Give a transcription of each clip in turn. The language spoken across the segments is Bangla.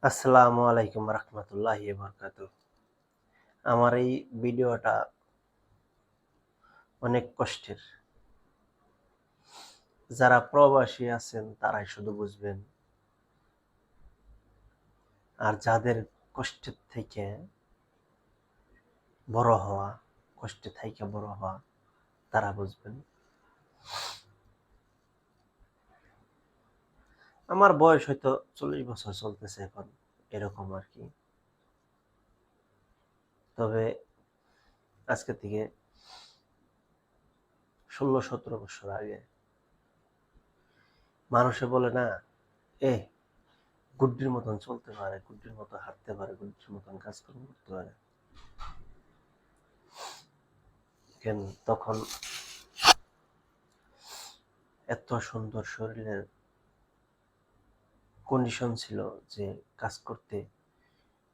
আসসালামু আলাইকুম রহমতুল্লাহি বারাকাতুহু। আমার এই ভিডিওটা অনেক কষ্টের। যারা প্রবাসী আছেন তারাই শুধু বুঝবেন, আর যাদের কষ্টের থেকে বড় হওয়া, কষ্টে থেকে বড় হওয়া, তারা বুঝবেন। আমার বয়স হয়তো 40 বছর চলতেছে এখন, এরকম আর কি। তবে আজকে থেকে 16-17 বছর আগে মানুষে বলে না, এ গুড্ডির মতন চলতে পারে, গুড্ডির মতো হাঁটতে পারে, গুড্ডির মতন কাজকর্ম করতে পারে। তখন এত সুন্দর শরীরের কন্ডিশন ছিল যে কাজ করতে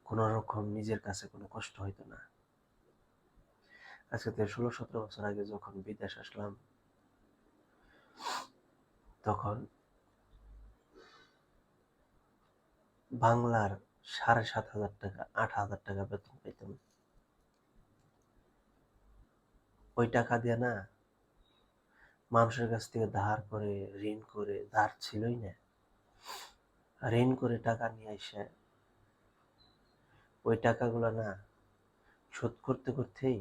কোনো রকম নিজের কাছে কোনো কষ্ট হইতো না। আজকে থেকে 16-17 বছর আগে যখন বিদেশ আসলাম, তখন বাংলার 7,500 টাকা, 8,000 টাকা বেতন পেতাম। ওই টাকা দিয়ে না, মানুষের কাছ থেকে ধার করে, ঋণ করে, ধার ছিলই না, ঋণ করে টাকা নিয়ে এসে ওই টাকাগুলো না শোধ করতে করতেই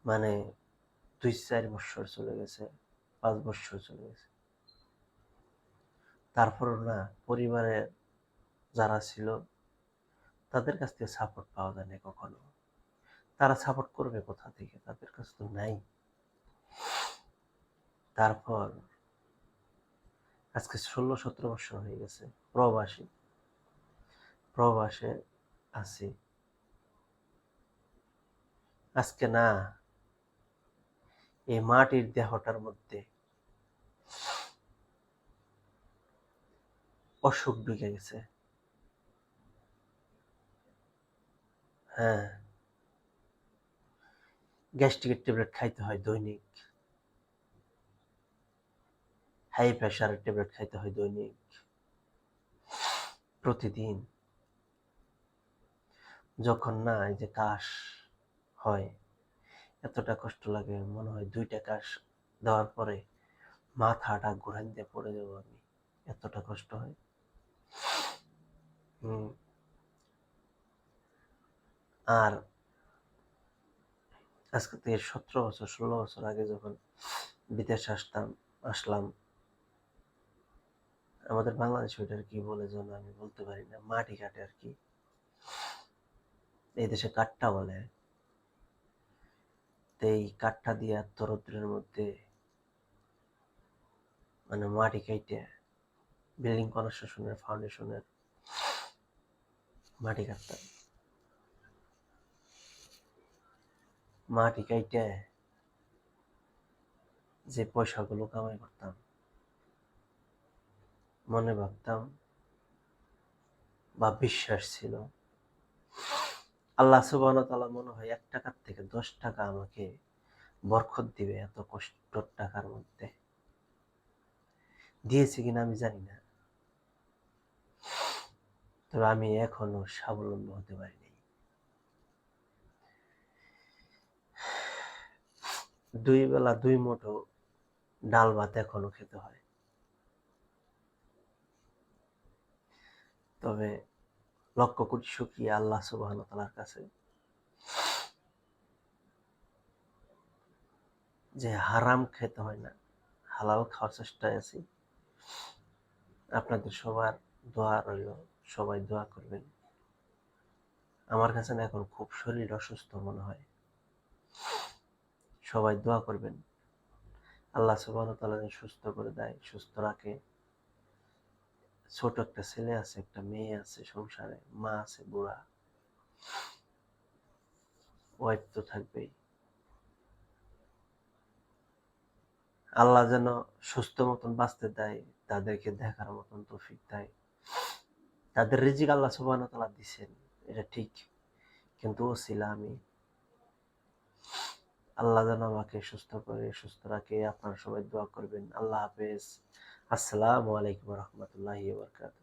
মানে 2-4 বছর চলে গেছে, 5 বছর চলে গেছে। তারপরও না, পরিবারের যারা ছিল তাদের কাছ থেকে সাপোর্ট পাওয়া যায় না কখনো। তারা সাপোর্ট করবে কোথা থেকে? তাদের কাছে তো নাই। তারপর আজকে 16-17 বছর হয়ে গেছে প্রবাসে আছি। আজকে না, এই মাটির দেহটার মধ্যে অসুখ ঢুকে গেছে। হ্যাঁ, গ্যাস্ট্রিকের ট্যাবলেট খাইতে হয় দৈনিক, হাই প্রেশারের ট্যাবলেট খাইতে হয় দৈনিক, প্রতিদিন। যখন না এই যে কাশ হয়, এতটা কষ্ট লাগে, মনে হয় 2টা কাশ দেওয়ার পরে মাথাটা ঘুরান দিয়ে পড়ে যাবো আমি, এতটা কষ্ট হয়। আর আজকে থেকে 17 বছর 16 বছর আগে যখন বিদেশ আসলাম, আমাদের বাংলাদেশে ওইটার কি বলে যেন আমি বলতে পারি না, মাটি কাটে আর কি, এই দেশে কাঠটা বলে। তো এই কাঠটা দিয়ে এত রৌদ্রের মধ্যে মানে মাটি কাইটে বিল্ডিং কনস্ট্রাকশনের ফাউন্ডেশনের মাটি কাটতাম, মাটি কাইটে যে পয়সাগুলো কামাই করতাম, মনে ভাবতাম বা বিশ্বাস ছিল আল্লাহ সুবহানাহু ওয়া তাআলা মনে হয় 1 টাকার থেকে 10 টাকা আমাকে বরকত দিবে, এত কষ্টর টাকার মধ্যে। দিয়েছে কিনা আমি জানি না, তবে আমি এখনো স্বাবলম্বী হতে পারিনি। 2 বেলা 2 মুঠো ডাল ভাত এখনো খেতে হয়। তবে লক্ষ কোটি শুকরিয়া আল্লাহ সুবহানাহু ওয়া তাআলার কাছে যে হারাম খেতে হয় না, হালাল খাওয়ার চেষ্টায় আছি। আপনাদের সবার দোয়া রইল, সবাই দোয়া করবেন। আমার কাছে না এখন খুব শরীর অসুস্থ মনে হয়, সবাই দোয়া করবেন আল্লাহ সুবহানাহু ওয়া তাআলা যেন সুস্থ করে দেয়, সুস্থ রাখে। ছোট একটা ছেলে আছে, একটা মেয়ে আছে সংসারে, মা আছে বুড়া, ওয়াইফ তো থাকবেই। আল্লাহ যেন সুস্থ মতন বাঁচতে দেয়, তাদেরকে দেখার মতন তৌফিক দেয়। তাদের রিজিক আল্লাহ সুবহানাহু ওয়া তাআলা দিছেন, এটা ঠিক, কিন্তু ওসিলা আমি। আল্লাহ যেন আমাকে সুস্থ করে সুস্থ রাখে। আপনারা সবাই দোয়া করবেন। আল্লাহ হাফেজ। আসসালামু আলাইকুম রহমতুল্লাহি ওয়া বারাকাতুহু।